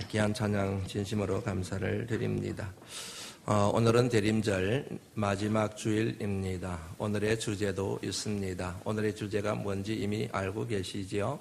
귀한 찬양 진심으로 감사를 드립니다. 오늘은 대림절 마지막 주일입니다. 오늘의 주제도 있습니다. 오늘의 주제가 뭔지 이미 알고 계시지요?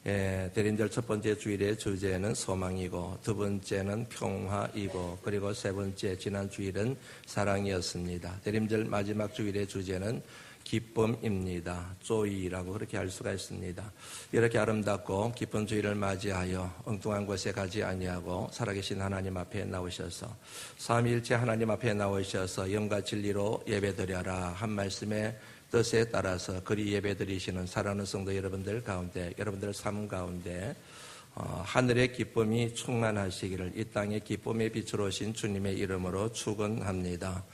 대림절 첫 번째 주일의 주제는 소망이고, 두 번째는 평화이고, 그리고 세 번째 지난 주일은 사랑이었습니다. 대림절 마지막 주일의 주제는 기쁨입니다. 조이라고 그렇게 할 수가 있습니다. 이렇게 아름답고 기쁜 주일을 맞이하여 엉뚱한 곳에 가지 아니하고 살아계신 하나님 앞에 나오셔서 삼위일체 하나님 앞에 나오셔서 영과 진리로 예배드려라 한 말씀의 뜻에 따라서 그리 예배드리시는 사랑하는 성도 여러분들 가운데, 여러분들 삶 가운데 하늘의 기쁨이 충만하시기를 이 땅의 기쁨의 빛으로 오신 주님의 이름으로 축원합니다.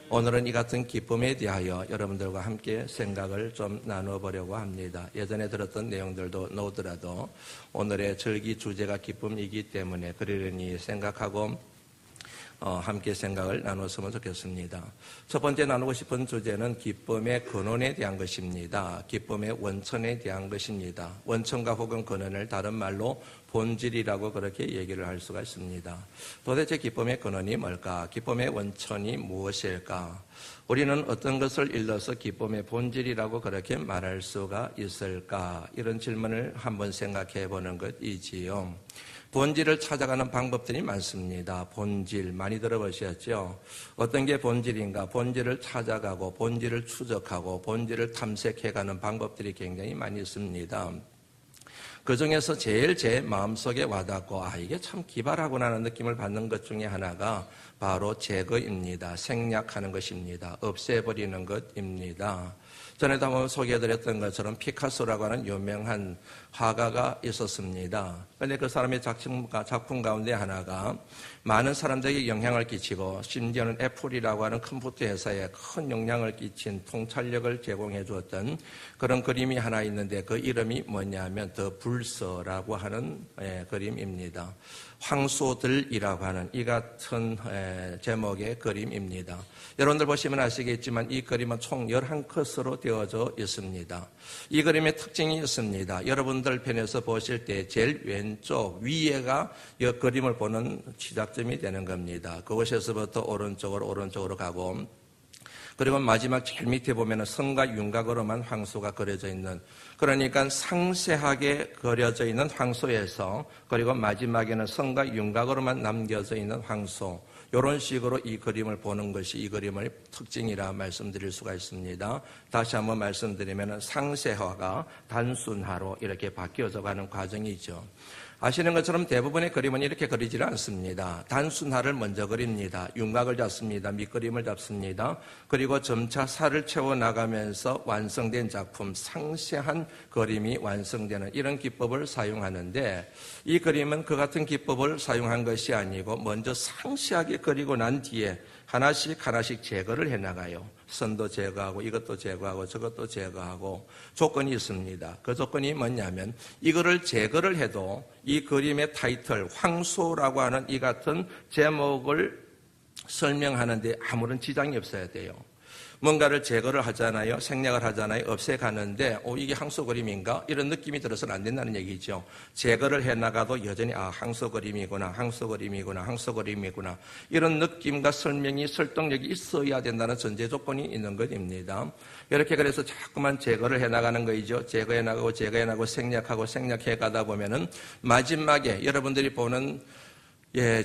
오늘은 이 같은 기쁨에 대하여 여러분들과 함께 생각을 좀 나눠보려고 합니다. 예전에 들었던 내용들도 놓더라도 오늘의 절기 주제가 기쁨이기 때문에 그러려니 생각하고 함께 생각을 나눴으면 좋겠습니다. 첫 번째 나누고 싶은 주제는 기쁨의 근원에 대한 것입니다. 기쁨의 원천에 대한 것입니다. 원천과 혹은 근원을 다른 말로 본질이라고 그렇게 얘기를 할 수가 있습니다. 도대체 기쁨의 근원이 뭘까? 기쁨의 원천이 무엇일까? 우리는 어떤 것을 일러서 기쁨의 본질이라고 그렇게 말할 수가 있을까? 이런 질문을 한번 생각해 보는 것이지요. 본질을 찾아가는 방법들이 많습니다. 본질 많이 들어보셨죠? 어떤 게 본질인가? 본질을 찾아가고 본질을 추적하고 본질을 탐색해가는 방법들이 굉장히 많이 있습니다. 그 중에서 제일 제 마음속에 와닿고 이게 참 기발하구나 하는 느낌을 받는 것 중에 하나가 바로 제거입니다. 생략하는 것입니다. 없애버리는 것입니다. 전에도 한번 소개해드렸던 것처럼 피카소라고 하는 유명한 화가가 있었습니다. 그런데 그 사람의 작품 가운데 하나가 많은 사람들에게 영향을 끼치고 심지어는 애플이라고 하는 컴퓨터 회사에 큰 영향을 끼친 통찰력을 제공해 주었던 그런 그림이 하나 있는데 그 이름이 뭐냐면 더 불서라고 하는 그림입니다. 황소들이라고 하는 이 같은 제목의 그림입니다. 여러분들 보시면 아시겠지만 이 그림은 총 11컷으로 되어져 있습니다. 이 그림의 특징이 있습니다. 여러분들 편에서 보실 때 제일 왼쪽 위에가 이 그림을 보는 시작점이 되는 겁니다. 그곳에서부터 오른쪽으로 가고, 그리고 마지막 제일 밑에 보면 성과 윤곽으로만 황소가 그려져 있는, 그러니까 상세하게 그려져 있는 황소에서 그리고 마지막에는 성과 윤곽으로만 남겨져 있는 황소, 이런 식으로 이 그림을 보는 것이 이 그림의 특징이라 말씀드릴 수가 있습니다. 다시 한번 말씀드리면 상세화가 단순화로 이렇게 바뀌어져 가는 과정이죠. 아시는 것처럼 대부분의 그림은 이렇게 그리지를 않습니다. 단순화를 먼저 그립니다. 윤곽을 잡습니다. 밑그림을 잡습니다. 그리고 점차 살을 채워나가면서 완성된 작품, 상세한 그림이 완성되는 이런 기법을 사용하는데, 이 그림은 그 같은 기법을 사용한 것이 아니고 먼저 상세하게 그리고 난 뒤에 하나씩 제거를 해나가요. 선도 제거하고 이것도 제거하고 저것도 제거하고 조건이 있습니다. 그 조건이 뭐냐면 이거를 제거를 해도 이 그림의 타이틀 황소라고 하는 이 같은 제목을 설명하는데 아무런 지장이 없어야 돼요. 뭔가를 제거를 하잖아요. 생략을 하잖아요. 없애가는데 이게 황소 그림인가? 이런 느낌이 들어서는 안 된다는 얘기죠. 제거를 해나가도 여전히 황소 그림이구나 이런 느낌과 설명이 설득력이 있어야 된다는 전제 조건이 있는 것입니다. 이렇게 그래서 자꾸만 제거를 해나가는 거이죠. 제거해나가고 생략해 가다 보면은 마지막에 여러분들이 보는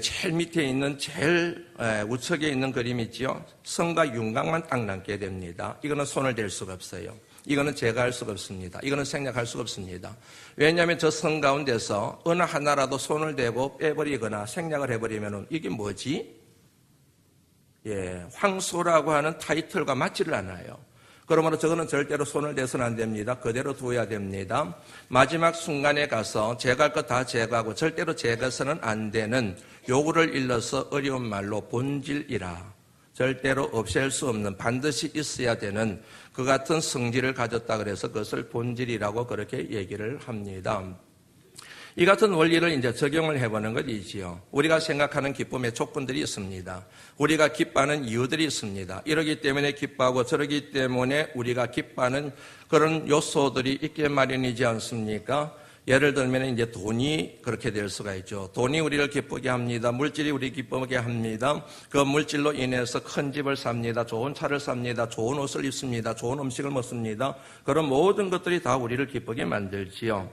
제일 밑에 있는 제일 우측에 있는 그림이 있지요. 성과 윤곽만 딱 남게 됩니다. 이거는 손을 댈 수가 없어요. 이거는 제거할 수가 없습니다. 이거는 생략할 수가 없습니다. 왜냐하면 저 성 가운데서 어느 하나라도 손을 대고 빼버리거나 생략을 해버리면 이게 뭐지? 황소라고 하는 타이틀과 맞지를 않아요. 그러므로 저거는 절대로 손을 대서는 안 됩니다. 그대로 두어야 됩니다. 마지막 순간에 가서 제거할 것 다 제거하고 절대로 제거해서는 안 되는 요구를 일러서 어려운 말로 본질이라, 절대로 없앨 수 없는 반드시 있어야 되는 그 같은 성질을 가졌다 그래서 그것을 본질이라고 그렇게 얘기를 합니다. 이 같은 원리를 이제 적용을 해보는 것이지요. 우리가 생각하는 기쁨의 조건들이 있습니다. 우리가 기뻐하는 이유들이 있습니다. 이러기 때문에 기뻐하고 저러기 때문에 우리가 기뻐하는 그런 요소들이 있게 마련이지 않습니까? 예를 들면 이제 돈이 그렇게 될 수가 있죠. 돈이 우리를 기쁘게 합니다. 물질이 우리 기쁘게 합니다. 그 물질로 인해서 큰 집을 삽니다. 좋은 차를 삽니다. 좋은 옷을 입습니다. 좋은 음식을 먹습니다. 그런 모든 것들이 다 우리를 기쁘게 만들지요.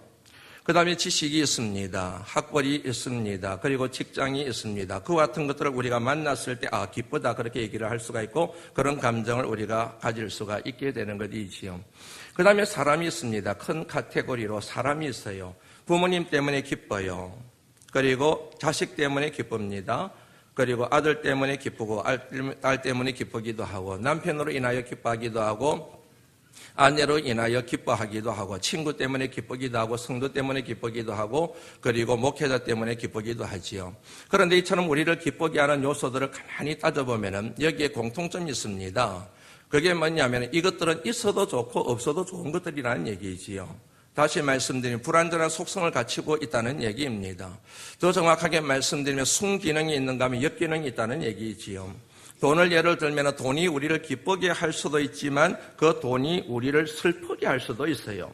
그 다음에 지식이 있습니다. 학벌이 있습니다. 그리고 직장이 있습니다. 그 같은 것들을 우리가 만났을 때 기쁘다 그렇게 얘기를 할 수가 있고 그런 감정을 우리가 가질 수가 있게 되는 것이지요. 그 다음에 사람이 있습니다. 큰 카테고리로 사람이 있어요. 부모님 때문에 기뻐요. 그리고 자식 때문에 기쁩니다. 그리고 아들 때문에 기쁘고 딸 때문에 기쁘기도 하고 남편으로 인하여 기뻐하기도 하고 아내로 인하여 기뻐하기도 하고 친구 때문에 기쁘기도 하고 성도 때문에 기쁘기도 하고 그리고 목회자 때문에 기쁘기도 하지요. 그런데 이처럼 우리를 기쁘게 하는 요소들을 가만히 따져보면 여기에 공통점이 있습니다. 그게 뭐냐면 이것들은 있어도 좋고 없어도 좋은 것들이라는 얘기지요. 다시 말씀드리면 불완전한 속성을 갖추고 있다는 얘기입니다. 더 정확하게 말씀드리면 순기능이 있는가 하면 역기능이 있다는 얘기지요. 돈을 예를 들면 돈이 우리를 기쁘게 할 수도 있지만 그 돈이 우리를 슬프게 할 수도 있어요.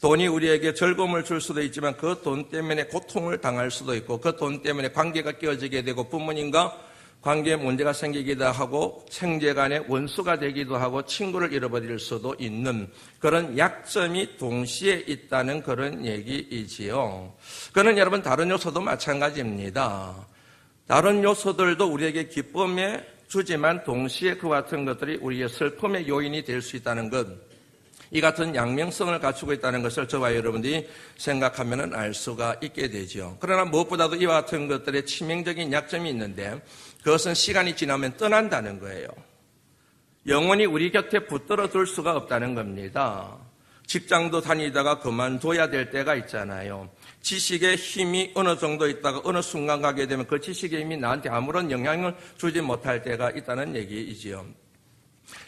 돈이 우리에게 즐거움을 줄 수도 있지만 그 돈 때문에 고통을 당할 수도 있고 그 돈 때문에 관계가 깨어지게 되고 부모님과 관계에 문제가 생기기도 하고 형제간의 원수가 되기도 하고 친구를 잃어버릴 수도 있는 그런 약점이 동시에 있다는 그런 얘기이지요. 그는 여러분 다른 요소도 마찬가지입니다. 다른 요소들도 우리에게 기쁨에 주지만 동시에 그 같은 것들이 우리의 슬픔의 요인이 될 수 있다는 것, 이 같은 양면성을 갖추고 있다는 것을 저와 여러분들이 생각하면 알 수가 있게 되죠. 그러나 무엇보다도 이와 같은 것들의 치명적인 약점이 있는데 그것은 시간이 지나면 떠난다는 거예요. 영원히 우리 곁에 붙들어 둘 수가 없다는 겁니다. 직장도 다니다가 그만둬야 될 때가 있잖아요. 지식의 힘이 어느 정도 있다가 어느 순간 가게 되면 그 지식의 힘이 나한테 아무런 영향을 주지 못할 때가 있다는 얘기이지요.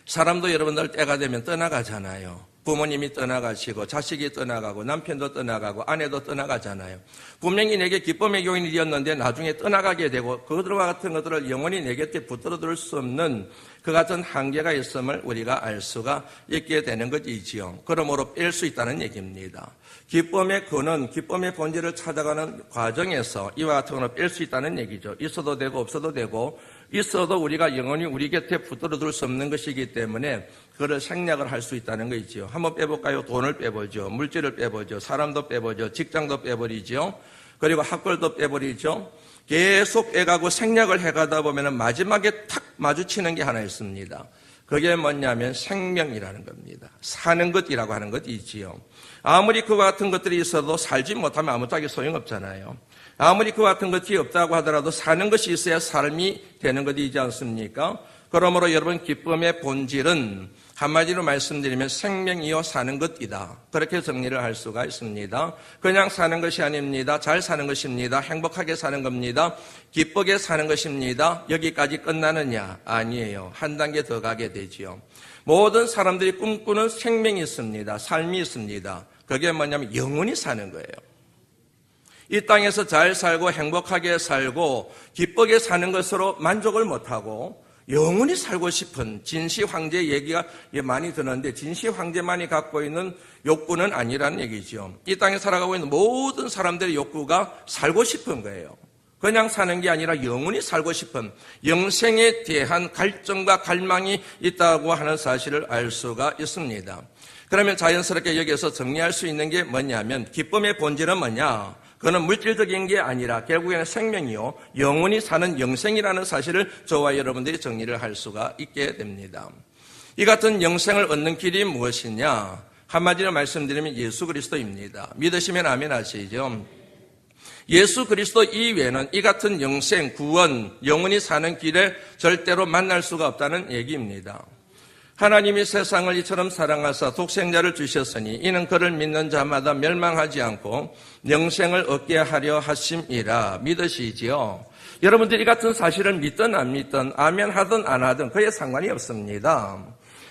사람도 여러분들 때가 되면 떠나가잖아요. 부모님이 떠나가시고 자식이 떠나가고 남편도 떠나가고 아내도 떠나가잖아요. 분명히 내게 기쁨의 요인이 되었는데 나중에 떠나가게 되고 그들과 같은 것들을 영원히 내 곁에 붙들어둘 수 없는 그 같은 한계가 있음을 우리가 알 수가 있게 되는 것이지요. 그러므로 뺄 수 있다는 얘기입니다. 기쁨의 근원, 기쁨의 본질을 찾아가는 과정에서 이와 같은 것을 뺄 수 있다는 얘기죠. 있어도 되고 없어도 되고 있어도 우리가 영원히 우리 곁에 붙들어둘 수 없는 것이기 때문에 그걸 생략을 할 수 있다는 것이지요. 한번 빼볼까요? 돈을 빼보죠. 물질을 빼보죠. 사람도 빼보죠. 직장도 빼버리죠. 그리고 학벌도 빼버리죠. 계속 빼가고 생략을 해가다 보면 마지막에 탁 마주치는 게 하나 있습니다. 그게 뭐냐면 생명이라는 겁니다. 사는 것이라고 하는 것이지요. 아무리 그와 같은 것들이 있어도 살지 못하면 아무짝에 소용없잖아요. 아무리 그와 같은 것이 없다고 하더라도 사는 것이 있어야 삶이 되는 것이지 않습니까? 그러므로 여러분 기쁨의 본질은 한마디로 말씀드리면 생명이요 사는 것이다. 그렇게 정리를 할 수가 있습니다. 그냥 사는 것이 아닙니다. 잘 사는 것입니다. 행복하게 사는 겁니다. 기쁘게 사는 것입니다. 여기까지 끝나느냐? 아니에요. 한 단계 더 가게 되지요. 모든 사람들이 꿈꾸는 생명이 있습니다. 삶이 있습니다. 그게 뭐냐면 영원히 사는 거예요. 이 땅에서 잘 살고 행복하게 살고 기쁘게 사는 것으로 만족을 못하고 영원히 살고 싶은 진시 황제 얘기가 많이 드는데 진시 황제만이 갖고 있는 욕구는 아니라는 얘기죠. 이 땅에 살아가고 있는 모든 사람들의 욕구가 살고 싶은 거예요. 그냥 사는 게 아니라 영원히 살고 싶은 영생에 대한 갈증과 갈망이 있다고 하는 사실을 알 수가 있습니다. 그러면 자연스럽게 여기에서 정리할 수 있는 게 뭐냐면 기쁨의 본질은 뭐냐? 그는 물질적인 게 아니라 결국에는 생명이요 영원히 사는 영생이라는 사실을 저와 여러분들이 정리를 할 수가 있게 됩니다. 이 같은 영생을 얻는 길이 무엇이냐? 한마디로 말씀드리면 예수 그리스도입니다. 믿으시면 아멘 하시죠. 예수 그리스도 이외에는 이 같은 영생, 구원, 영원히 사는 길에 절대로 만날 수가 없다는 얘기입니다. 하나님이 세상을 이처럼 사랑하사 독생자를 주셨으니 이는 그를 믿는 자마다 멸망하지 않고 영생을 얻게 하려 하심이라. 믿으시지요? 여러분들이 같은 사실을 믿든 안 믿든 아멘 하든 안 하든 그에 상관이 없습니다.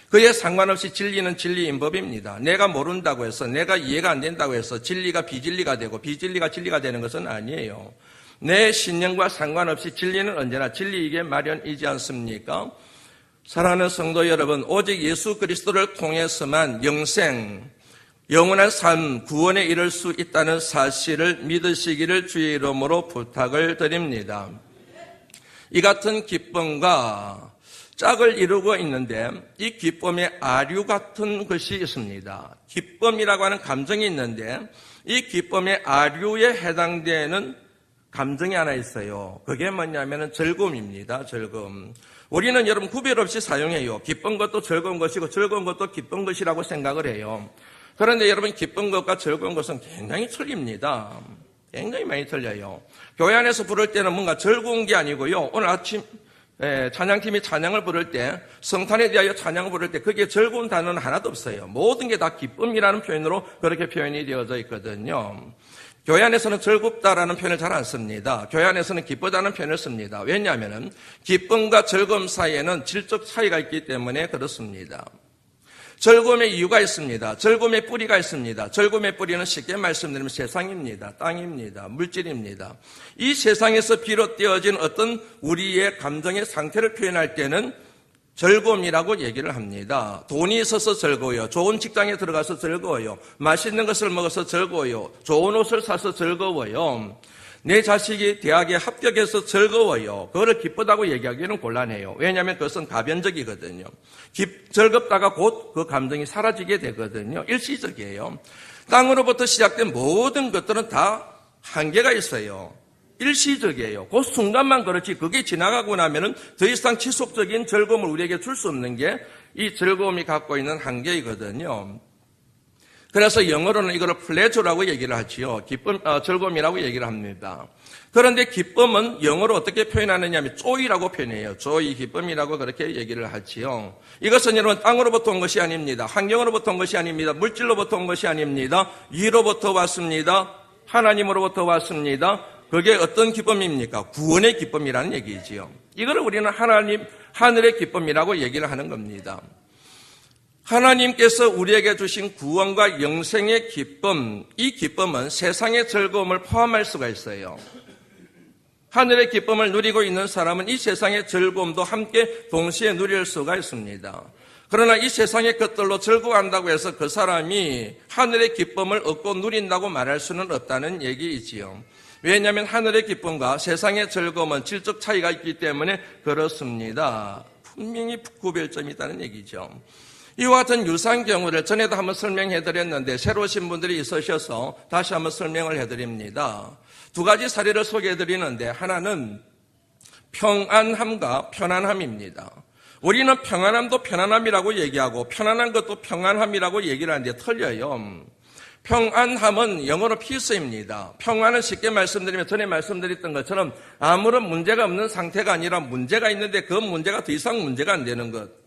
그에 상관없이 진리는 진리인 법입니다. 내가 모른다고 해서 내가 이해가 안 된다고 해서 진리가 비진리가 되고 비진리가 진리가 되는 것은 아니에요. 내 신념과 상관없이 진리는 언제나 진리이게 마련이지 않습니까? 사랑하는 성도 여러분, 오직 예수 그리스도를 통해서만 영생, 영원한 삶, 구원에 이를 수 있다는 사실을 믿으시기를 주의 이름으로 부탁을 드립니다. 이 같은 기쁨과 짝을 이루고 있는데 이 기쁨에 아류 같은 것이 있습니다. 기쁨이라고 하는 감정이 있는데 이 기쁨의 아류에 해당되는 감정이 하나 있어요. 그게 뭐냐면 즐거움입니다. 즐거움. 우리는 여러분 구별 없이 사용해요. 기쁜 것도 즐거운 것이고 즐거운 것도 기쁜 것이라고 생각을 해요. 그런데 여러분 기쁜 것과 즐거운 것은 굉장히 틀립니다. 굉장히 많이 틀려요. 교회 안에서 부를 때는 뭔가 즐거운 게 아니고요. 오늘 아침 찬양팀이 찬양을 부를 때 성탄에 대하여 찬양을 부를 때 거기에 즐거운 단어는 하나도 없어요. 모든 게 다 기쁨이라는 표현으로 그렇게 표현이 되어져 있거든요. 교회 안에서는 즐겁다라는 표현을 잘 안 씁니다. 교회 안에서는 기쁘다는 표현을 씁니다. 왜냐하면 기쁨과 즐거움 사이에는 질적 차이가 있기 때문에 그렇습니다. 즐거움의 이유가 있습니다. 즐거움의 뿌리가 있습니다. 즐거움의 뿌리는 쉽게 말씀드리면 세상입니다. 땅입니다. 물질입니다. 이 세상에서 비롯되어진 어떤 우리의 감정의 상태를 표현할 때는 즐거움이라고 얘기를 합니다. 돈이 있어서 즐거워요. 좋은 직장에 들어가서 즐거워요. 맛있는 것을 먹어서 즐거워요. 좋은 옷을 사서 즐거워요. 내 자식이 대학에 합격해서 즐거워요. 그거를 기쁘다고 얘기하기는 곤란해요. 왜냐하면 그것은 가변적이거든요. 즐겁다가 곧 그 감정이 사라지게 되거든요. 일시적이에요. 땅으로부터 시작된 모든 것들은 다 한계가 있어요. 일시적이에요. 그 순간만 그렇지 그게 지나가고 나면은 더 이상 지속적인 즐거움을 우리에게 줄 수 없는 게 이 즐거움이 갖고 있는 한계이거든요. 그래서 영어로는 이거를 플레저라고 얘기를 하지요. 즐거움이라고 얘기를 합니다. 그런데 기쁨은 영어로 어떻게 표현하느냐 하면 joy라고 표현해요. joy, 기쁨이라고 그렇게 얘기를 하지요. 이것은 여러분 땅으로부터 온 것이 아닙니다. 환경으로부터 온 것이 아닙니다. 물질로부터 온 것이 아닙니다. 위로부터 왔습니다. 하나님으로부터 왔습니다. 그게 어떤 기쁨입니까? 구원의 기쁨이라는 얘기지요. 이거를 우리는 하늘의 기쁨이라고 얘기를 하는 겁니다. 하나님께서 우리에게 주신 구원과 영생의 기쁨, 이 기쁨은 세상의 즐거움을 포함할 수가 있어요. 하늘의 기쁨을 누리고 있는 사람은 이 세상의 즐거움도 함께 동시에 누릴 수가 있습니다. 그러나 이 세상의 것들로 즐거워한다고 해서 그 사람이 하늘의 기쁨을 얻고 누린다고 말할 수는 없다는 얘기이지요. 왜냐하면 하늘의 기쁨과 세상의 즐거움은 질적 차이가 있기 때문에 그렇습니다. 분명히 구별점이 있다는 얘기죠. 이와 같은 유사한 경우를 전에도 한번 설명해드렸는데 새로 오신 분들이 있으셔서 다시 한번 설명을 해드립니다. 두 가지 사례를 소개해드리는데 하나는 평안함과 편안함입니다. 우리는 평안함도 편안함이라고 얘기하고 편안한 것도 평안함이라고 얘기를 하는데 틀려요. 평안함은 영어로 peace입니다. 평안은 쉽게 말씀드리면 전에 말씀드렸던 것처럼 아무런 문제가 없는 상태가 아니라 문제가 있는데 그 문제가 더 이상 문제가 안 되는 것.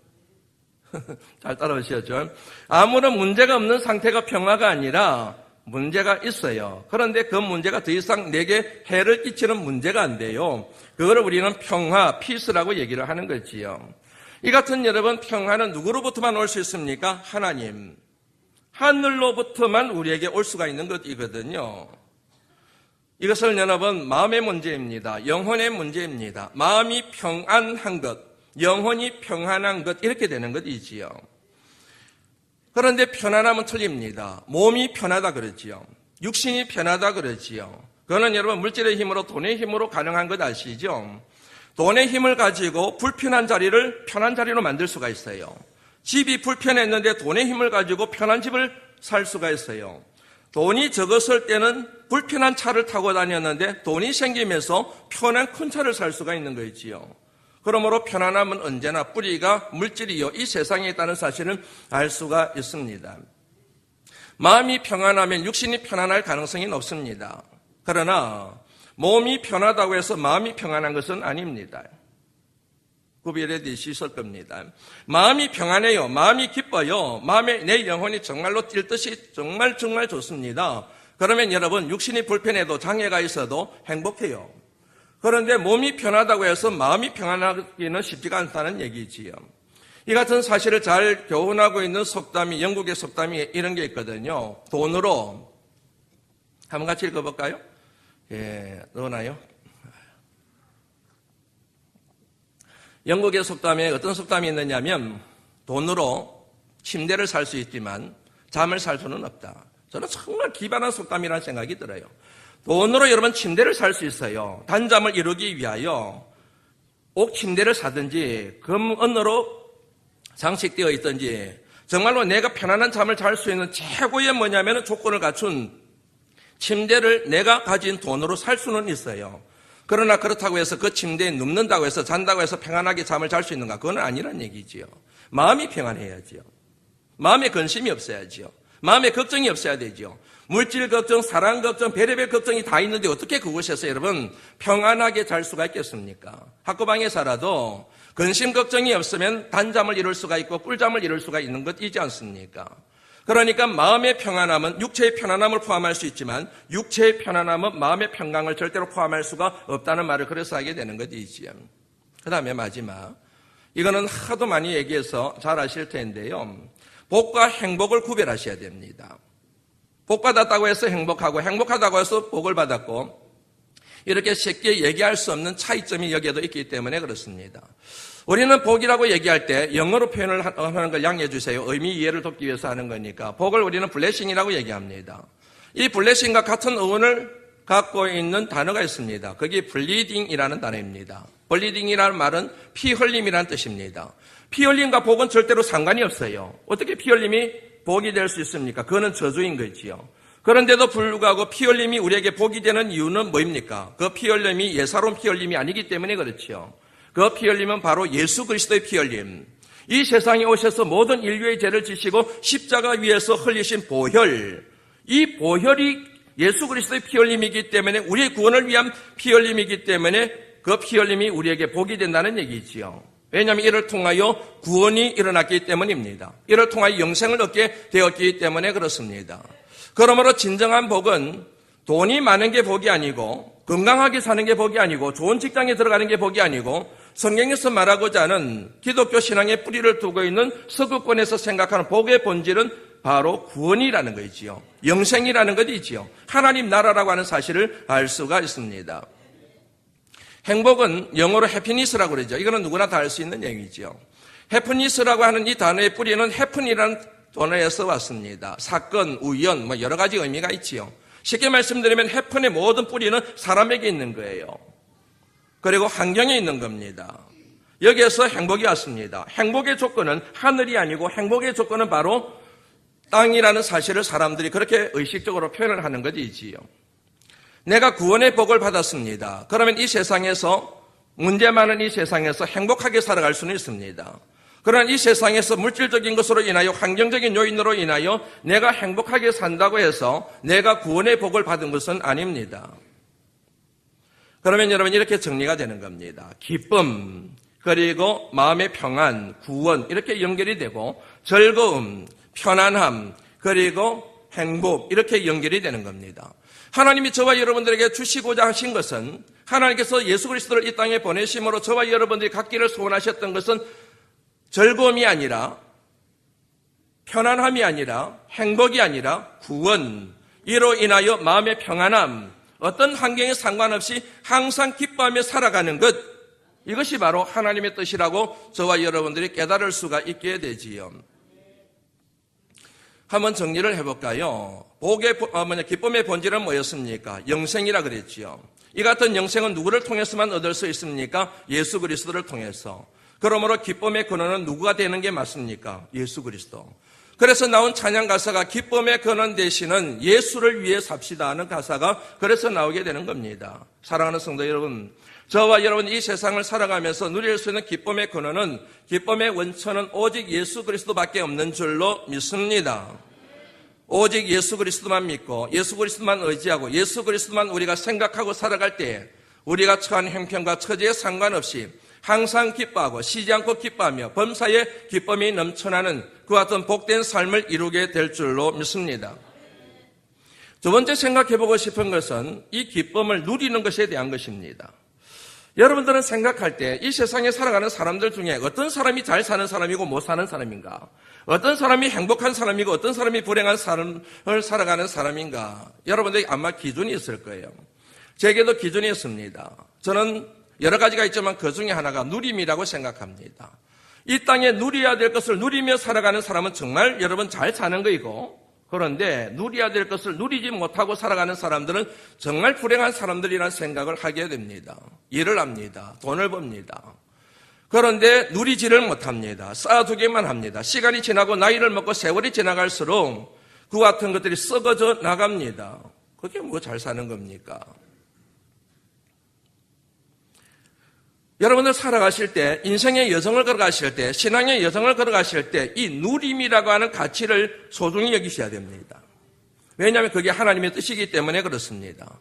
잘 따라오시죠? 아무런 문제가 없는 상태가 평화가 아니라 문제가 있어요. 그런데 그 문제가 더 이상 내게 해를 끼치는 문제가 안 돼요. 그거를 우리는 평화, peace라고 얘기를 하는 거지요. 이 같은 여러분 평화는 누구로부터만 올 수 있습니까? 하나님. 하늘로부터만 우리에게 올 수가 있는 것이거든요. 이것을 여러분 마음의 문제입니다. 영혼의 문제입니다. 마음이 평안한 것, 영혼이 평안한 것 이렇게 되는 것이지요. 그런데 편안함은 틀립니다. 몸이 편하다 그러지요. 육신이 편하다 그러지요. 그거는 여러분 물질의 힘으로 돈의 힘으로 가능한 것 아시죠? 돈의 힘을 가지고 불편한 자리를 편한 자리로 만들 수가 있어요. 집이 불편했는데 돈의 힘을 가지고 편한 집을 살 수가 있어요. 돈이 적었을 때는 불편한 차를 타고 다녔는데 돈이 생기면서 편한 큰 차를 살 수가 있는 거지요. 그러므로 편안함은 언제나 뿌리가 물질이요. 이 세상에 있다는 사실을 알 수가 있습니다. 마음이 평안하면 육신이 편안할 가능성이 높습니다. 그러나 몸이 편하다고 해서 마음이 평안한 것은 아닙니다. 구별해 주실 겁니다. 마음이 평안해요. 마음이 기뻐요. 마음에 내 영혼이 정말로 뛸 듯이 정말 좋습니다. 그러면 여러분 육신이 불편해도 장애가 있어도 행복해요. 그런데 몸이 편하다고 해서 마음이 평안하기는 쉽지가 않다는 얘기지요. 이 같은 사실을 잘 교훈하고 있는 속담이 영국의 속담이 이런 게 있거든요. 돈으로 한번 같이 읽어볼까요? 넣어놔요. 영국의 속담에 어떤 속담이 있느냐면 돈으로 침대를 살 수 있지만 잠을 살 수는 없다. 저는 정말 기발한 속담이라는 생각이 들어요. 돈으로 여러분 침대를 살 수 있어요. 단잠을 이루기 위하여 옥 침대를 사든지 금은으로 장식되어 있든지 정말로 내가 편안한 잠을 잘 수 있는 최고의 뭐냐면 조건을 갖춘 침대를 내가 가진 돈으로 살 수는 있어요. 그러나 그렇다고 해서 그 침대에 눕는다고 해서 잔다고 해서 평안하게 잠을 잘 수 있는가? 그건 아니란 얘기지요. 마음이 평안해야지요. 마음에 근심이 없어야지요. 마음에 걱정이 없어야 되죠. 물질 걱정, 사랑 걱정, 별의별 걱정이 다 있는데 어떻게 그곳에서 여러분 평안하게 잘 수가 있겠습니까? 학구방에 살아도 근심 걱정이 없으면 단잠을 이룰 수가 있고 꿀잠을 이룰 수가 있는 것이지 않습니까? 그러니까 마음의 평안함은 육체의 편안함을 포함할 수 있지만 육체의 편안함은 마음의 평강을 절대로 포함할 수가 없다는 말을 그래서 하게 되는 것이지요. 그 다음에 마지막, 이거는 하도 많이 얘기해서 잘 아실 텐데요. 복과 행복을 구별하셔야 됩니다. 복 받았다고 해서 행복하고 행복하다고 해서 복을 받았고 이렇게 쉽게 얘기할 수 없는 차이점이 여기에도 있기 때문에 그렇습니다. 우리는 복이라고 얘기할 때 영어로 표현을 하는 걸 양해해 주세요. 의미 이해를 돕기 위해서 하는 거니까. 복을 우리는 블레싱이라고 얘기합니다. 이 블레싱과 같은 어원을 갖고 있는 단어가 있습니다. 그게 블리딩이라는 단어입니다. 블리딩이라는 말은 피 흘림이라는 뜻입니다. 피 흘림과 복은 절대로 상관이 없어요. 어떻게 피 흘림이 복이 될 수 있습니까? 그거는 저주인 거지요. 그런데도 불구하고 피 흘림이 우리에게 복이 되는 이유는 뭐입니까? 그 피 흘림이 예사로운 피 흘림이 아니기 때문에 그렇지요. 그 피 흘림은 바로 예수 그리스도의 피 흘림. 이 세상에 오셔서 모든 인류의 죄를 지시고 십자가 위에서 흘리신 보혈. 이 보혈이 예수 그리스도의 피 흘림이기 때문에 우리의 구원을 위한 피 흘림이기 때문에 그 피 흘림이 우리에게 복이 된다는 얘기지요. 왜냐하면 이를 통하여 구원이 일어났기 때문입니다. 이를 통하여 영생을 얻게 되었기 때문에 그렇습니다. 그러므로 진정한 복은 돈이 많은 게 복이 아니고 건강하게 사는 게 복이 아니고 좋은 직장에 들어가는 게 복이 아니고 성경에서 말하고자 하는 기독교 신앙의 뿌리를 두고 있는 서구권에서 생각하는 복의 본질은 바로 구원이라는 것이지요. 영생이라는 것이지요. 하나님 나라라고 하는 사실을 알 수가 있습니다. 행복은 영어로 해피니스라고 그러죠. 이거는 누구나 다 알 수 있는 얘기죠. 해피니스라고 하는 이 단어의 뿌리는 해픈이라는 단어에서 왔습니다. 사건, 우연, 여러 가지 의미가 있지요. 쉽게 말씀드리면 해픈의 모든 뿌리는 사람에게 있는 거예요. 그리고 환경에 있는 겁니다. 여기에서 행복이 왔습니다. 행복의 조건은 하늘이 아니고 행복의 조건은 바로 땅이라는 사실을 사람들이 그렇게 의식적으로 표현을 하는 것이지요. 내가 구원의 복을 받았습니다. 그러면 이 세상에서 문제 많은 이 세상에서 행복하게 살아갈 수는 있습니다. 그러나 이 세상에서 물질적인 것으로 인하여 환경적인 요인으로 인하여 내가 행복하게 산다고 해서 내가 구원의 복을 받은 것은 아닙니다. 그러면 여러분 이렇게 정리가 되는 겁니다. 기쁨, 그리고 마음의 평안, 구원 이렇게 연결이 되고 즐거움, 편안함, 그리고 행복 이렇게 연결이 되는 겁니다. 하나님이 저와 여러분들에게 주시고자 하신 것은 하나님께서 예수 그리스도를 이 땅에 보내심으로 저와 여러분들이 갖기를 소원하셨던 것은 즐거움이 아니라 편안함이 아니라 행복이 아니라 구원, 이로 인하여 마음의 평안함, 어떤 환경에 상관없이 항상 기뻐하며 살아가는 것, 이것이 바로 하나님의 뜻이라고 저와 여러분들이 깨달을 수가 있게 되지요. 한번 정리를 해볼까요? 기쁨의 본질은 뭐였습니까? 영생이라 그랬지요. 이 같은 영생은 누구를 통해서만 얻을 수 있습니까? 예수 그리스도를 통해서. 그러므로 기쁨의 근원은 누구가 되는 게 맞습니까? 예수 그리스도. 그래서 나온 찬양 가사가 기쁨의 근원 되시는 예수를 위해 삽시다 하는 가사가 그래서 나오게 되는 겁니다. 사랑하는 성도 여러분, 저와 여러분 이 세상을 살아가면서 누릴 수 있는 기쁨의 근원은, 기쁨의 원천은 오직 예수 그리스도밖에 없는 줄로 믿습니다. 오직 예수 그리스도만 믿고 예수 그리스도만 의지하고 예수 그리스도만 우리가 생각하고 살아갈 때에 우리가 처한 형편과 처지에 상관없이 항상 기뻐하고 쉬지 않고 기뻐하며 범사에 기쁨이 넘쳐나는 그와 같은 복된 삶을 이루게 될 줄로 믿습니다. 두 번째 생각해보고 싶은 것은 이 기쁨을 누리는 것에 대한 것입니다. 여러분들은 생각할 때 이 세상에 살아가는 사람들 중에 어떤 사람이 잘 사는 사람이고 못 사는 사람인가? 어떤 사람이 행복한 사람이고 어떤 사람이 불행한 삶을 살아가는 사람인가? 여러분들이 아마 기준이 있을 거예요. 제게도 기준이 있습니다. 저는 여러 가지가 있지만 그 중에 하나가 누림이라고 생각합니다. 이 땅에 누려야 될 것을 누리며 살아가는 사람은 정말 여러분 잘 사는 거이고 그런데 누려야 될 것을 누리지 못하고 살아가는 사람들은 정말 불행한 사람들이라는 생각을 하게 됩니다. 일을 합니다. 돈을 법니다. 그런데 누리지를 못합니다. 쌓아두기만 합니다. 시간이 지나고 나이를 먹고 세월이 지나갈수록 그 같은 것들이 썩어져 나갑니다. 그게 뭐 잘 사는 겁니까? 여러분들 살아가실 때, 인생의 여정을 걸어가실 때, 신앙의 여정을 걸어가실 때 이 누림이라고 하는 가치를 소중히 여기셔야 됩니다. 왜냐하면 그게 하나님의 뜻이기 때문에 그렇습니다.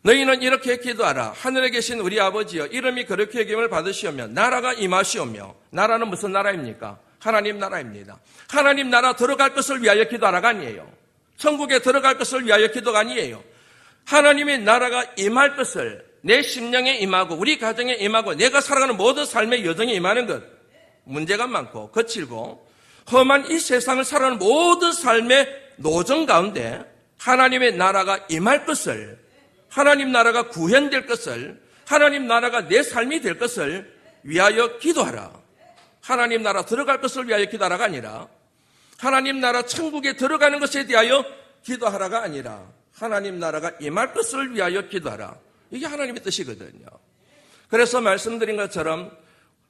너희는 이렇게 기도하라. 하늘에 계신 우리 아버지여, 이름이 그렇게 여김을 받으시오며 나라가 임하시오며. 나라는 무슨 나라입니까? 하나님 나라입니다. 하나님 나라 들어갈 것을 위하여 기도하라가 아니에요. 천국에 들어갈 것을 위하여 기도가 아니에요. 하나님의 나라가 임할 것을 내 심령에 임하고 우리 가정에 임하고 내가 살아가는 모든 삶의 여정에 임하는 것. 문제가 많고 거칠고 험한 이 세상을 살아가는 모든 삶의 노정 가운데 하나님의 나라가 임할 것을, 하나님 나라가 구현될 것을, 하나님 나라가 내 삶이 될 것을 위하여 기도하라. 하나님 나라 들어갈 것을 위하여 기도하라가 아니라, 하나님 나라 천국에 들어가는 것에 대하여 기도하라가 아니라, 하나님 나라가 임할 것을 위하여 기도하라. 이게 하나님의 뜻이거든요. 그래서 말씀드린 것처럼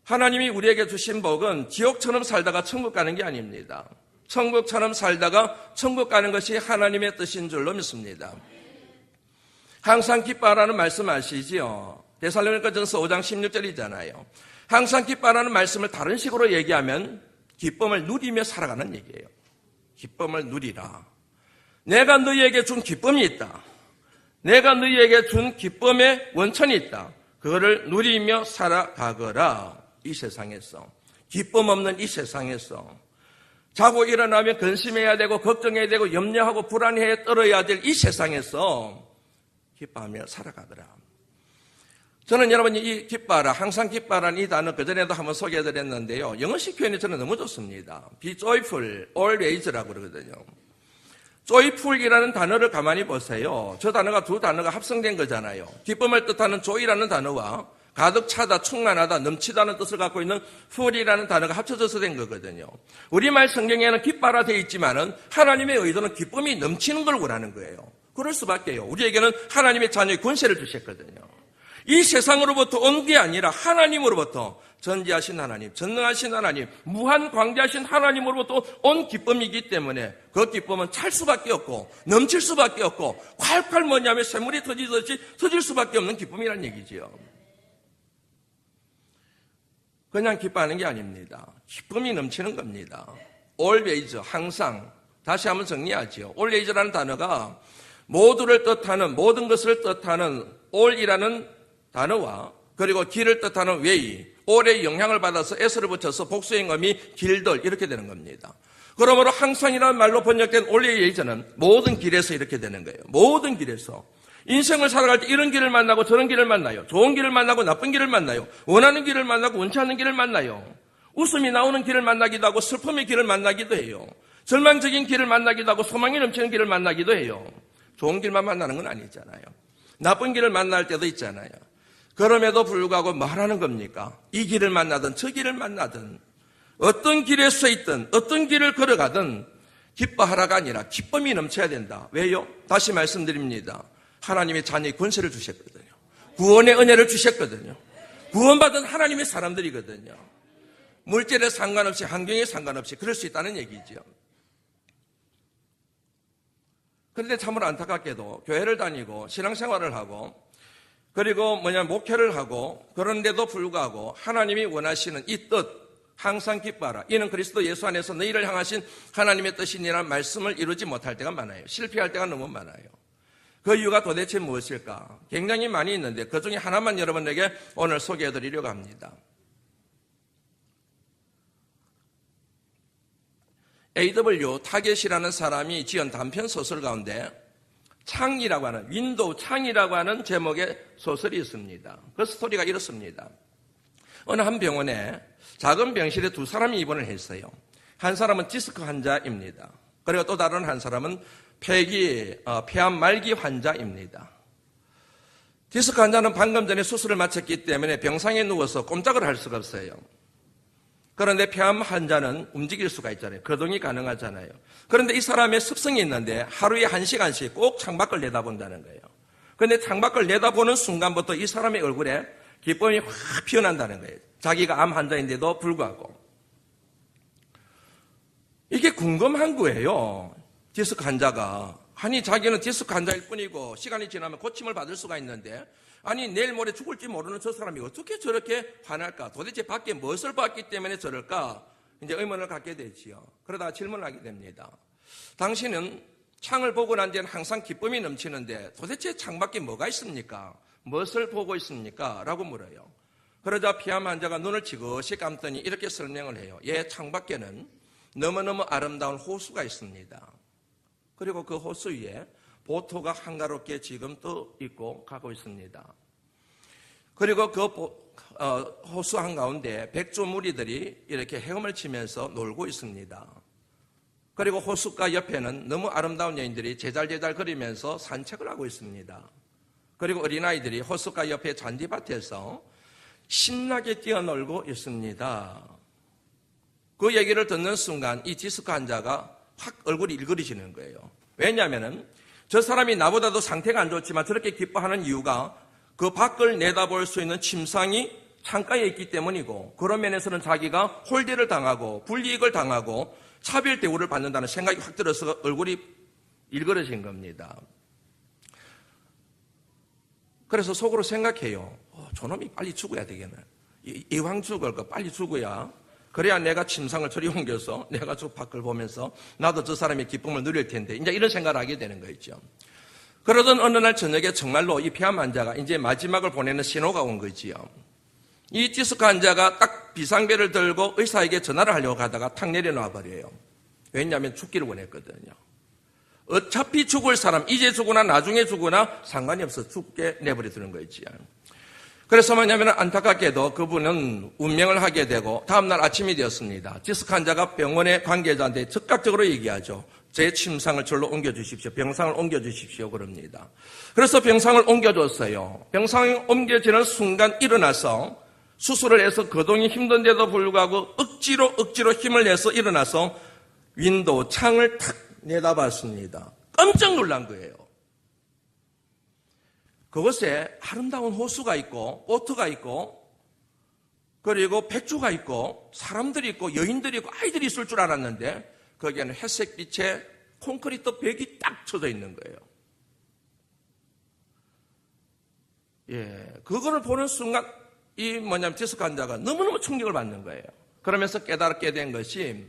하나님이 우리에게 주신 복은 지옥처럼 살다가 천국 가는 게 아닙니다. 천국처럼 살다가 천국 가는 것이 하나님의 뜻인 줄로 믿습니다. 항상 기뻐하라는 말씀 아시지요? 데살로니가전서 5장 16절이잖아요. 항상 기뻐하라는 말씀을 다른 식으로 얘기하면 기쁨을 누리며 살아가는 얘기예요. 기쁨을 누리라. 내가 너희에게 준 기쁨이 있다. 내가 너희에게 준 기쁨의 원천이 있다. 그거를 누리며 살아가거라. 이 세상에서, 기쁨 없는 이 세상에서, 자고 일어나면 근심해야 되고 걱정해야 되고 염려하고 불안해야 떨어야 될 이 세상에서 기뻐하며 살아가더라. 저는 여러분이 이 기뻐하라, 항상 기뻐하라는 이 단어 그전에도 한번 소개해드렸는데요. 영어식 표현이 저는 너무 좋습니다. Be joyful always라고 그러거든요. joyful이라는 단어를 가만히 보세요. 저 단어가 두 단어가 합성된 거잖아요. 기쁨을 뜻하는 joy라는 단어와 가득 차다, 충만하다, 넘치다는 뜻을 갖고 있는 full이라는 단어가 합쳐져서 된 거거든요. 우리말 성경에는 기뻐하라 되어 있지만은 하나님의 의도는 기쁨이 넘치는 걸 원하는 거예요. 그럴 수밖에요. 우리에게는 하나님의 자녀의 권세를 주셨거든요. 이 세상으로부터 온 게 아니라 하나님으로부터, 전지하신 하나님, 전능하신 하나님, 무한 광대하신 하나님으로부터 온 기쁨이기 때문에 그 기쁨은 찰 수밖에 없고 넘칠 수밖에 없고 콸콸 뭐냐면 샘물이 터지듯이 터질 수밖에 없는 기쁨이란 얘기지요. 그냥 기뻐하는 게 아닙니다. 기쁨이 넘치는 겁니다. always, 항상. 다시 한번 정리하죠. always라는 단어가 모두를 뜻하는, 모든 것을 뜻하는 all이라는 단어와 그리고 길을 뜻하는 way, all의 영향을 받아서 s를 붙여서 복수의 의미 길들 이렇게 되는 겁니다. 그러므로 항상이라는 말로 번역된 always는 모든 길에서 이렇게 되는 거예요. 모든 길에서. 인생을 살아갈 때 이런 길을 만나고 저런 길을 만나요. 좋은 길을 만나고 나쁜 길을 만나요. 원하는 길을 만나고 원치 않는 길을 만나요. 웃음이 나오는 길을 만나기도 하고 슬픔의 길을 만나기도 해요. 절망적인 길을 만나기도 하고 소망이 넘치는 길을 만나기도 해요. 좋은 길만 만나는 건 아니잖아요. 나쁜 길을 만날 때도 있잖아요. 그럼에도 불구하고 뭐 하라는 겁니까? 이 길을 만나든 저 길을 만나든 어떤 길에 서 있든 어떤 길을 걸어가든 기뻐하라가 아니라 기쁨이 넘쳐야 된다. 왜요? 다시 말씀드립니다. 하나님의 자녀의 권세를 주셨거든요. 구원의 은혜를 주셨거든요. 구원받은 하나님의 사람들이거든요. 물질에 상관없이 환경에 상관없이 그럴 수 있다는 얘기죠. 그런데 참으로 안타깝게도 교회를 다니고 신앙생활을 하고 그리고 목회를 하고 그런데도 불구하고 하나님이 원하시는 이 뜻, 항상 기뻐하라. 이는 그리스도 예수 안에서 너희를 향하신 하나님의 뜻이니라는 말씀을 이루지 못할 때가 많아요. 실패할 때가 너무 많아요. 그 이유가 도대체 무엇일까? 굉장히 많이 있는데 그 중에 하나만 여러분에게 오늘 소개해드리려고 합니다. A.W. 타겟이라는 사람이 지은 단편 소설 가운데 창이라고 하는, 윈도우 창이라고 하는 제목의 소설이 있습니다. 그 스토리가 이렇습니다. 어느 한 병원에 작은 병실에 두 사람이 입원을 했어요. 한 사람은 디스크 환자입니다. 그리고 또 다른 한 사람은 폐암 말기 환자입니다. 디스크 환자는 방금 전에 수술을 마쳤기 때문에 병상에 누워서 꼼짝을 할 수가 없어요. 그런데 폐암 환자는 움직일 수가 있잖아요. 거동이 가능하잖아요. 그런데 이 사람의 습성이 있는데 하루에 1시간씩 꼭 창밖을 내다본다는 거예요. 그런데 창밖을 내다보는 순간부터 이 사람의 얼굴에 기쁨이 확 피어난다는 거예요. 자기가 암 환자인데도 불구하고. 이게 궁금한 거예요. 디스크 환자가. 아니 자기는 디스크 환자일 뿐이고 시간이 지나면 고침을 받을 수가 있는데 아니 내일 모레 죽을지 모르는 저 사람이 어떻게 저렇게 화날까? 도대체 밖에 무엇을 봤기 때문에 저럴까? 이제 의문을 갖게 되지요. 그러다가 질문을 하게 됩니다. 당신은 창을 보고 난 뒤에는 항상 기쁨이 넘치는데 도대체 창밖에 뭐가 있습니까? 무엇을 보고 있습니까? 라고 물어요. 그러자 폐암 환자가 눈을 지그시 감더니 이렇게 설명을 해요. 예, 창밖에는 너무너무 아름다운 호수가 있습니다. 그리고 그 호수 위에 보토가 한가롭게 지금 떠 있고 가고 있습니다. 그리고 그 호수 한가운데 백조무리들이 이렇게 헤엄을 치면서 놀고 있습니다. 그리고 호숫가 옆에는 너무 아름다운 여인들이 제잘제잘 거리면서 산책을 하고 있습니다. 그리고 어린아이들이 호숫가 옆에 잔디밭에서 신나게 뛰어놀고 있습니다. 그 얘기를 듣는 순간 이 디스크 환자가 확 얼굴이 일그러지는 거예요. 왜냐하면 저 사람이 나보다도 상태가 안 좋지만 저렇게 기뻐하는 이유가 그 밖을 내다볼 수 있는 침상이 창가에 있기 때문이고 그런 면에서는 자기가 홀대를 당하고 불이익을 당하고 차별 대우를 받는다는 생각이 확 들어서 얼굴이 일그러진 겁니다. 그래서 속으로 생각해요. 저놈이 빨리 죽어야 되겠네. 이왕 죽을 거 빨리 죽어야 그래야 내가 침상을 저리 옮겨서 내가 저 밖을 보면서 나도 저 사람의 기쁨을 누릴 텐데 이제 이런 생각을 하게 되는 거죠. 그러던 어느 날 저녁에 정말로 이 폐암 환자가 이제 마지막을 보내는 신호가 온 거지요. 이 디스크 환자가 딱 비상벨을 들고 의사에게 전화를 하려고 하다가 탁 내려놔 버려요. 왜냐하면 죽기를 원했거든요. 어차피 죽을 사람 이제 죽으나 나중에 죽으나 상관이 없어 죽게 내버려 두는 거지요. 그래서 뭐냐면 안타깝게도 그분은 운명을 하게 되고 다음날 아침이 되었습니다. 디스크 환자가 병원의 관계자한테 즉각적으로 얘기하죠. 제 침상을 절로 옮겨주십시오. 병상을 옮겨주십시오. 그럽니다. 그래서 병상을 옮겨줬어요. 병상이 옮겨지는 순간 일어나서 수술을 해서 거동이 힘든데도 불구하고 억지로 힘을 내서 일어나서 윈도우 창을 탁 내다봤습니다. 깜짝 놀란 거예요. 그곳에 아름다운 호수가 있고 보트가 있고 그리고 백조가 있고 사람들이 있고 여인들이 있고 아이들이 있을 줄 알았는데 거기에는 회색빛의 콘크리트 벽이 딱 쳐져 있는 거예요. 예, 그거를 보는 순간 디스크 환자가 너무너무 충격을 받는 거예요. 그러면서 깨닫게 된 것이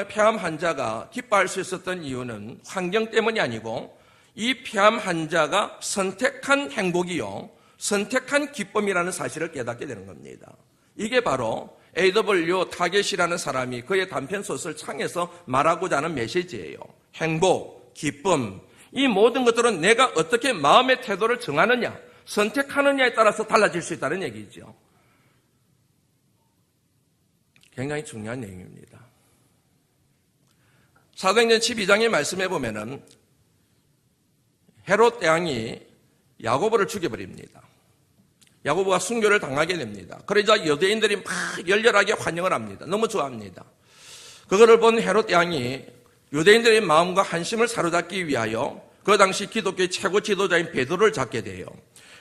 폐암 환자가 기뻐할 수 있었던 이유는 환경 때문이 아니고 이 폐암 환자가 선택한 행복이요, 선택한 기쁨이라는 사실을 깨닫게 되는 겁니다. 이게 바로 A.W. 타겟이라는 사람이 그의 단편소설 창에서 말하고자 하는 메시지예요. 행복, 기쁨, 이 모든 것들은 내가 어떻게 마음의 태도를 정하느냐, 선택하느냐에 따라서 달라질 수 있다는 얘기죠. 굉장히 중요한 내용입니다. 사도행전 12장의 말씀에 보면은 헤롯 왕이 야고보를 죽여버립니다. 야고보가 순교를 당하게 됩니다. 그러자 유대인들이 막 열렬하게 환영을 합니다. 너무 좋아합니다. 그거를 본 헤롯 왕이 유대인들의 마음과 한심을 사로잡기 위하여 그 당시 기독교의 최고 지도자인 베드로를 잡게 돼요.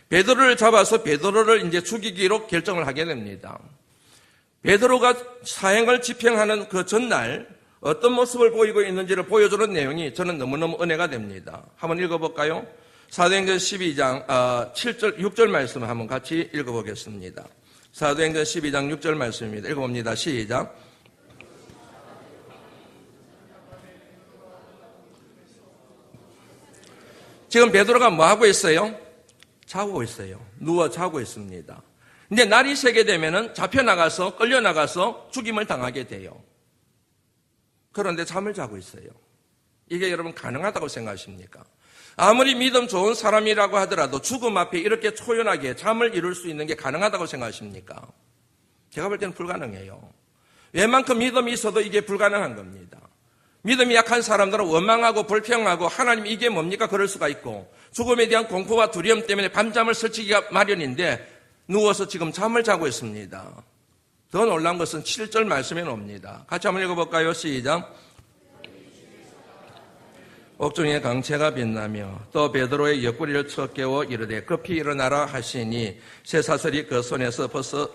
베드로를 잡아서 베드로를 이제 죽이기로 결정을 하게 됩니다. 베드로가 사형을 집행하는 그 전날 어떤 모습을 보이고 있는지를 보여주는 내용이 저는 너무너무 은혜가 됩니다. 한번 읽어볼까요? 사도행전 12장 7절, 6절 말씀을 한번 같이 읽어보겠습니다. 사도행전 12장 6절 말씀입니다. 읽어봅니다. 시작. 지금 베드로가 뭐 하고 있어요? 자고 있어요. 누워 자고 있습니다. 근데 날이 새게 되면은 잡혀나가서 끌려나가서 죽임을 당하게 돼요. 그런데 잠을 자고 있어요. 이게 여러분 가능하다고 생각하십니까? 아무리 믿음 좋은 사람이라고 하더라도 죽음 앞에 이렇게 초연하게 잠을 이룰 수 있는 게 가능하다고 생각하십니까? 제가 볼 때는 불가능해요. 웬만큼 믿음이 있어도 이게 불가능한 겁니다. 믿음이 약한 사람들은 원망하고 불평하고 하나님 이게 뭡니까? 그럴 수가 있고 죽음에 대한 공포와 두려움 때문에 밤잠을 설치기가 마련인데 누워서 지금 잠을 자고 있습니다. 더 놀라운 것은 7절 말씀에 나옵니다. 같이 한번 읽어볼까요? 시작. 옥중에 강채가 빛나며 또 베드로의 옆구리를 쳐 깨워 이르되 급히 일어나라 하시니 쇠사슬이 그 손에서 벗어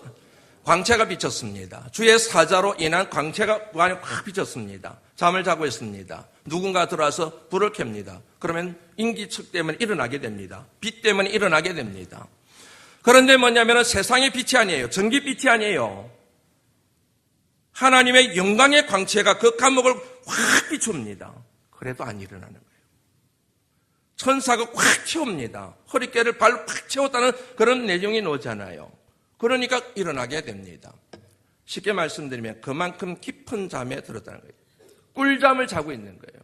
광채가 비쳤습니다. 주의 사자로 인한 광채가 확 비쳤습니다. 잠을 자고 있습니다. 누군가 들어와서 불을 켭니다. 그러면 인기척 때문에 일어나게 됩니다. 빛 때문에 일어나게 됩니다. 그런데 뭐냐면 세상의 빛이 아니에요. 전기빛이 아니에요. 하나님의 영광의 광채가 그 감옥을 확 비춥니다. 그래도 안 일어나는 거예요. 천사가 확 채웁니다. 허리깨를 발로 확 채웠다는 그런 내용이 나오잖아요. 그러니까 일어나게 됩니다. 쉽게 말씀드리면 그만큼 깊은 잠에 들었다는 거예요. 꿀잠을 자고 있는 거예요.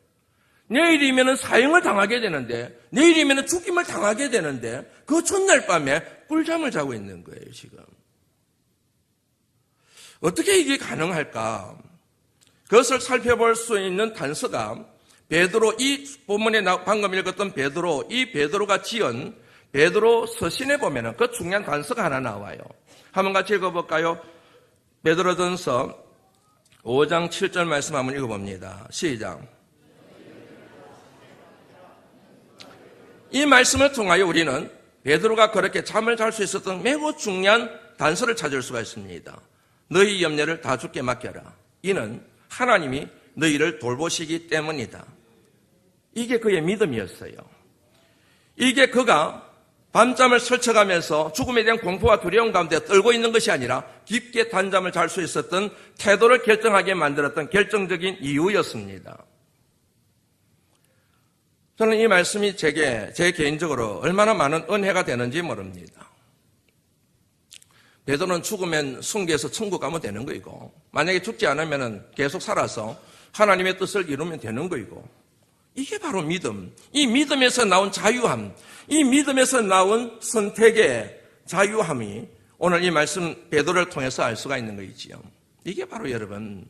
내일이면 사형을 당하게 되는데, 내일이면 죽임을 당하게 되는데 그 전날 밤에 꿀잠을 자고 있는 거예요. 지금 어떻게 이게 가능할까? 그것을 살펴볼 수 있는 단서가 베드로, 이 본문에 방금 읽었던 베드로, 이 베드로가 지은 베드로 서신에 보면은 그 중요한 단서가 하나 나와요. 한번 같이 읽어볼까요? 베드로전서 5장 7절 말씀 한번 읽어봅니다. 시작. 이 말씀을 통하여 우리는 베드로가 그렇게 잠을 잘 수 있었던 매우 중요한 단서를 찾을 수가 있습니다. 너희 염려를 다 주께 맡겨라. 이는 하나님이 너희를 돌보시기 때문이다. 이게 그의 믿음이었어요. 이게 그가 밤잠을 설쳐가면서 죽음에 대한 공포와 두려움 가운데 떨고 있는 것이 아니라 깊게 단잠을 잘 수 있었던 태도를 결정하게 만들었던 결정적인 이유였습니다. 저는 이 말씀이 제게 제 개인적으로 얼마나 많은 은혜가 되는지 모릅니다. 베드로는 죽으면 순교해서 천국 가면 되는 거이고, 만약에 죽지 않으면 계속 살아서 하나님의 뜻을 이루면 되는 거이고, 이게 바로 믿음. 이 믿음에서 나온 자유함, 이 믿음에서 나온 선택의 자유함이 오늘 이 말씀 베드로를 통해서 알 수가 있는 거이지요. 이게 바로 여러분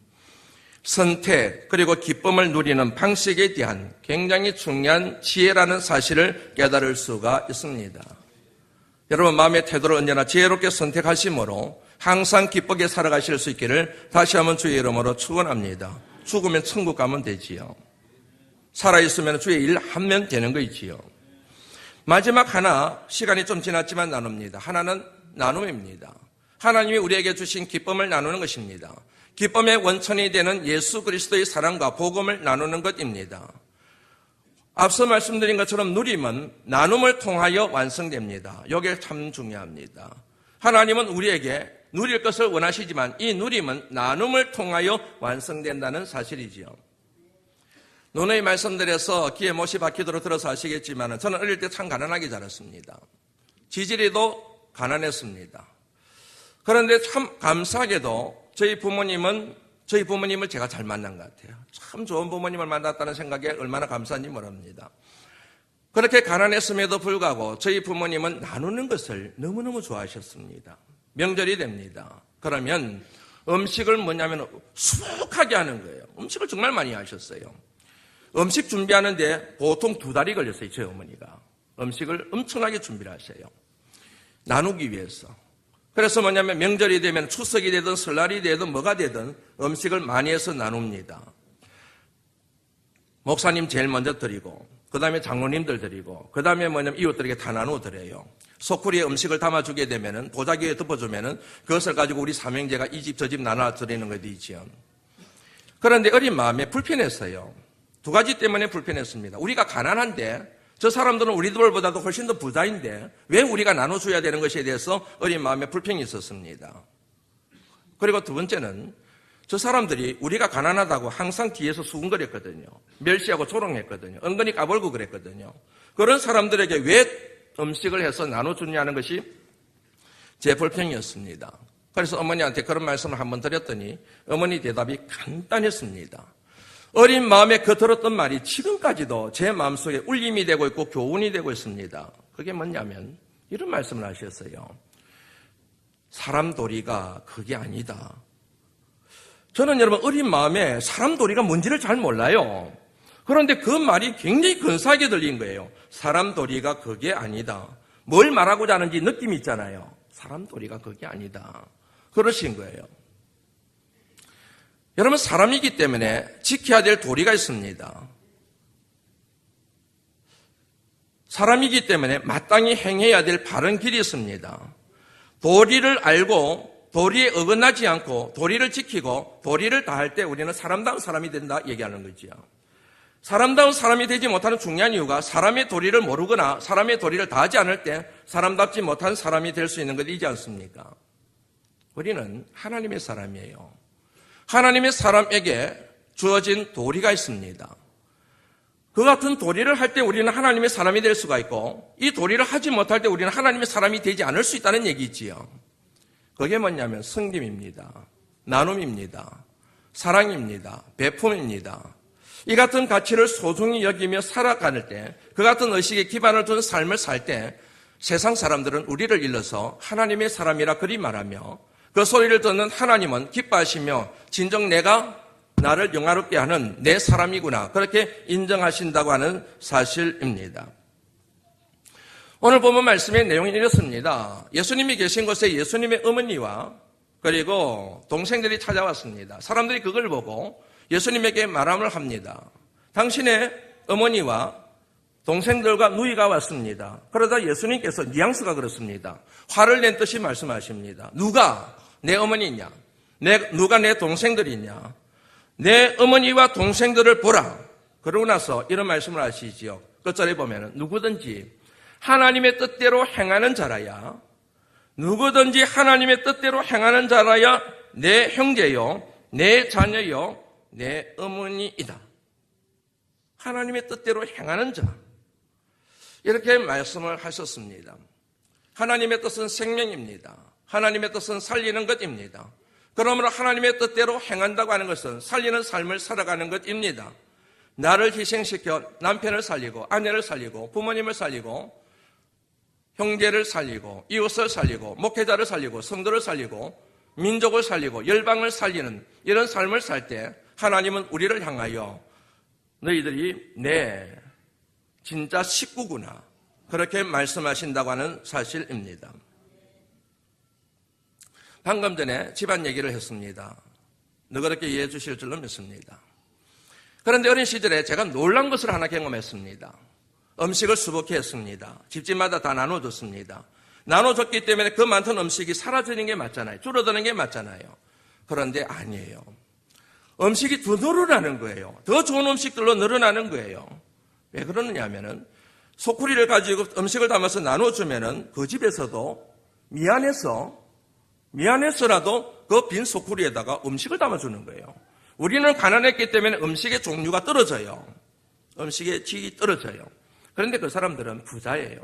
선택 그리고 기쁨을 누리는 방식에 대한 굉장히 중요한 지혜라는 사실을 깨달을 수가 있습니다. 여러분 마음의 태도를 언제나 지혜롭게 선택하심으로 항상 기쁘게 살아가실 수 있기를 다시 한번 주의 이름으로 축원합니다. 죽으면 천국 가면 되지요. 살아있으면 주의 일 하면 되는 거이지요. 마지막 하나, 시간이 좀 지났지만 나눕니다. 하나는 나눔입니다. 하나님이 우리에게 주신 기쁨을 나누는 것입니다. 기쁨의 원천이 되는 예수 그리스도의 사랑과 복음을 나누는 것입니다. 앞서 말씀드린 것처럼 누림은 나눔을 통하여 완성됩니다. 이게 참 중요합니다. 하나님은 우리에게 누릴 것을 원하시지만 이 누림은 나눔을 통하여 완성된다는 사실이지요. 노노의 말씀드려서 귀에 못이 박히도록 들어서 아시겠지만 저는 어릴 때 참 가난하게 자랐습니다. 지지리도 가난했습니다. 그런데 참 감사하게도 저희 부모님을 제가 잘 만난 것 같아요. 참 좋은 부모님을 만났다는 생각에 얼마나 감사한지 모릅니다. 그렇게 가난했음에도 불구하고 저희 부모님은 나누는 것을 너무너무 좋아하셨습니다. 명절이 됩니다. 그러면 음식을 뭐냐면 수북하게 하는 거예요. 음식을 정말 많이 하셨어요. 음식 준비하는데 보통 2달이 걸렸어요. 저희 어머니가. 음식을 엄청나게 준비를 하셔요. 나누기 위해서. 그래서 뭐냐면 명절이 되면 추석이 되든 설날이 되든 뭐가 되든 음식을 많이 해서 나눕니다. 목사님 제일 먼저 드리고 그 다음에 장로님들 드리고 그 다음에 뭐냐면 이웃들에게 다 나누어 드려요. 소쿠리에 음식을 담아주게 되면은 보자기에 덮어주면은 그것을 가지고 우리 삼형제가 이 집 저 집 나눠 드리는 것도 있지요. 그런데 어린 마음에 불편했어요. 2가지 때문에 불편했습니다. 우리가 가난한데 저 사람들은 우리들보다도 훨씬 더 부자인데 왜 우리가 나눠줘야 되는 것에 대해서 어린 마음에 불평이 있었습니다. 그리고 2번째는 저 사람들이 우리가 가난하다고 항상 뒤에서 수군거렸거든요. 멸시하고 조롱했거든요. 은근히 까불고 그랬거든요. 그런 사람들에게 왜 음식을 해서 나눠주냐는 것이 제 불평이었습니다. 그래서 어머니한테 그런 말씀을 한번 드렸더니 어머니 대답이 간단했습니다. 어린 마음에 그 들었던 말이 지금까지도 제 마음속에 울림이 되고 있고 교훈이 되고 있습니다. 그게 뭐냐면 이런 말씀을 하셨어요. 사람 도리가 그게 아니다. 저는 여러분 어린 마음에 사람 도리가 뭔지를 잘 몰라요. 그런데 그 말이 굉장히 근사하게 들린 거예요. 사람 도리가 그게 아니다. 뭘 말하고자 하는지 느낌이 있잖아요. 사람 도리가 그게 아니다. 그러신 거예요. 여러분, 사람이기 때문에 지켜야 될 도리가 있습니다. 사람이기 때문에 마땅히 행해야 될 바른 길이 있습니다. 도리를 알고 도리에 어긋나지 않고 도리를 지키고 도리를 다할 때 우리는 사람다운 사람이 된다 얘기하는 거지요. 사람다운 사람이 되지 못하는 중요한 이유가 사람의 도리를 모르거나 사람의 도리를 다하지 않을 때 사람답지 못한 사람이 될 수 있는 것이지 않습니까? 우리는 하나님의 사람이에요. 하나님의 사람에게 주어진 도리가 있습니다. 그 같은 도리를 할 때 우리는 하나님의 사람이 될 수가 있고 이 도리를 하지 못할 때 우리는 하나님의 사람이 되지 않을 수 있다는 얘기지요. 그게 뭐냐면 섬김입니다. 나눔입니다. 사랑입니다. 베품입니다. 이 같은 가치를 소중히 여기며 살아가는 때 그 같은 의식에 기반을 둔 삶을 살 때 세상 사람들은 우리를 일러서 하나님의 사람이라 그리 말하며 그 소리를 듣는 하나님은 기뻐하시며 진정 내가 나를 영화롭게 하는 내 사람이구나 그렇게 인정하신다고 하는 사실입니다. 오늘 본문 말씀의 내용이 이렇습니다. 예수님이 계신 곳에 예수님의 어머니와 그리고 동생들이 찾아왔습니다. 사람들이 그걸 보고 예수님에게 말함을 합니다. 당신의 어머니와 동생들과 누이가 왔습니다. 그러다 예수님께서 뉘앙스가 그렇습니다. 화를 낸 듯이 말씀하십니다. 누가 내 어머니냐? 누가 내 동생들이냐? 내 어머니와 동생들을 보라. 그러고 나서 이런 말씀을 하시지요. 끝절에 보면은 누구든지 하나님의 뜻대로 행하는 자라야 누구든지 하나님의 뜻대로 행하는 자라야 내 형제요, 내 자녀요, 내 어머니이다. 하나님의 뜻대로 행하는 자. 이렇게 말씀을 하셨습니다. 하나님의 뜻은 생명입니다. 하나님의 뜻은 살리는 것입니다. 그러므로 하나님의 뜻대로 행한다고 하는 것은 살리는 삶을 살아가는 것입니다. 나를 희생시켜 남편을 살리고 아내를 살리고 부모님을 살리고 형제를 살리고 이웃을 살리고 목회자를 살리고 성도를 살리고 민족을 살리고 열방을 살리는 이런 삶을 살 때 하나님은 우리를 향하여 너희들이 내 진짜 식구구나 그렇게 말씀하신다고 하는 사실입니다. 방금 전에 집안 얘기를 했습니다. 너그럽게 이해해 주실 줄로 믿습니다. 그런데 어린 시절에 제가 놀란 것을 하나 경험했습니다. 음식을 수북히 했습니다. 집집마다 다 나눠줬습니다. 나눠줬기 때문에 그 많던 음식이 사라지는 게 맞잖아요. 줄어드는 게 맞잖아요. 그런데 아니에요. 음식이 더 늘어나는 거예요. 더 좋은 음식들로 늘어나는 거예요. 왜 그러느냐 하면은 소쿠리를 가지고 음식을 담아서 나눠주면은 그 집에서도 미안해서라도 그 빈 소쿠리에다가 음식을 담아주는 거예요. 우리는 가난했기 때문에 음식의 종류가 떨어져요. 음식의 질이 떨어져요. 그런데 그 사람들은 부자예요.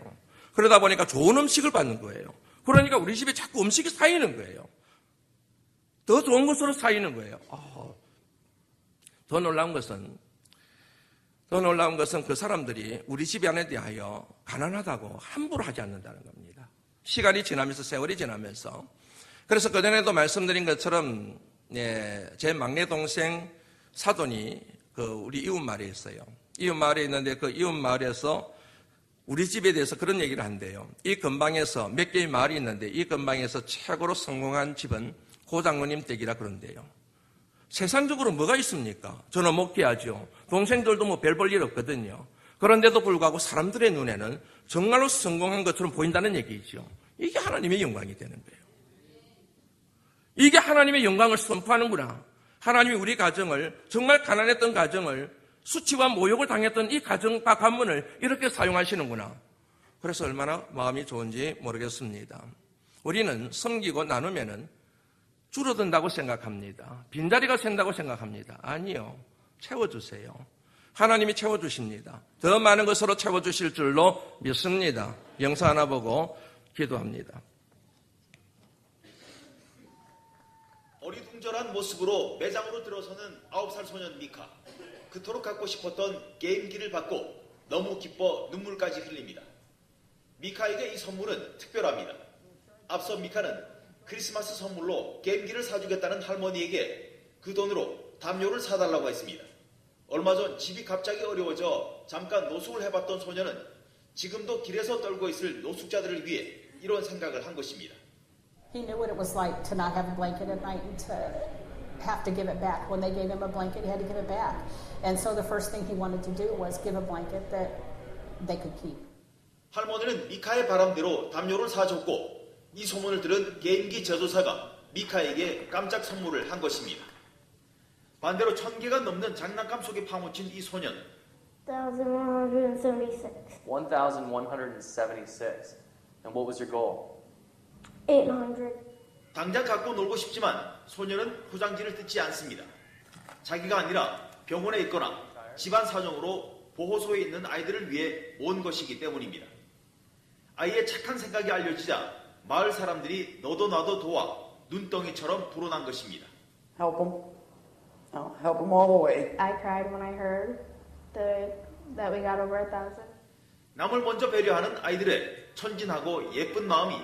그러다 보니까 좋은 음식을 받는 거예요. 그러니까 우리 집에 자꾸 음식이 쌓이는 거예요. 더 좋은 것으로 쌓이는 거예요. 더 놀라운 것은 그 사람들이 우리 집안에 대하여 가난하다고 함부로 하지 않는다는 겁니다. 시간이 지나면서 세월이 지나면서 그래서 그전에도 말씀드린 것처럼 제 막내 동생 사돈이 우리 이웃 마을에 있어요. 이웃 마을에 있는데 그 이웃 마을에서 우리 집에 대해서 그런 얘기를 한대요. 이 근방에서 몇 개의 마을이 있는데 이 근방에서 최고로 성공한 집은 고장로님 댁이라 그런대요. 세상적으로 뭐가 있습니까? 저는 목회하죠. 동생들도 뭐 별 볼 일 없거든요. 그런데도 불구하고 사람들의 눈에는 정말로 성공한 것처럼 보인다는 얘기죠. 이게 하나님의 영광이 되는 거예요. 이게 하나님의 영광을 선포하는구나. 하나님이 우리 가정을, 정말 가난했던 가정을, 수치와 모욕을 당했던 이 가정과 가문을 이렇게 사용하시는구나. 그래서 얼마나 마음이 좋은지 모르겠습니다. 우리는 섬기고 나누면은 줄어든다고 생각합니다. 빈자리가 생다고 생각합니다. 아니요. 채워주세요. 하나님이 채워주십니다. 더 많은 것으로 채워주실 줄로 믿습니다. 영상 하나 보고 기도합니다. 어리둥절한 모습으로 매장으로 들어서는 9살 소년 미카. 그토록 갖고 싶었던 게임기를 받고 너무 기뻐 눈물까지 흘립니다. 미카에게 이 선물은 특별합니다. 앞서 미카는 크리스마스 선물로 게임기를 사주겠다는 할머니에게 그 돈으로 담요를 사달라고 했습니다. 얼마 전 집이 갑자기 어려워져 잠깐 노숙을 해봤던 소녀는 지금도 길에서 떨고 있을 노숙자들을 위해 이런 생각을 한 것입니다. He knew what it was like to not have a blanket at night and to have to give it back. When they gave him a blanket, he had to give it back. And so the first thing he wanted to do was give a blanket that they could keep. 할머니는 미카의 바람대로 담요를 사줬고 이 소문을 들은 게임기 제조사가 미카에게 깜짝 선물을 한 것입니다. 반대로 1000개가 넘는 장난감 속에 파묻힌 이 소년. 1,176. 1,176. And what was your goal? 800. 당장 갖고 놀고 싶지만 소년은 포장지를 뜯지 않습니다. 자기가 아니라 병원에 있거나 집안 사정으로 보호소에 있는 아이들을 위해 온 것이기 때문입니다. 아이의 착한 생각이 알려지자 마을 사람들이 너도 나도 도와 눈덩이처럼 불어난 것입니다. Help them. Help them all the way. I cried when I heard that we got over 1,000. 남을 먼저 배려하는 아이들의 천진하고 예쁜 마음이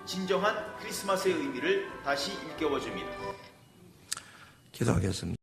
진정한 크리스마스의 의미를 다시 일깨워줍니다. 기도하겠습니다.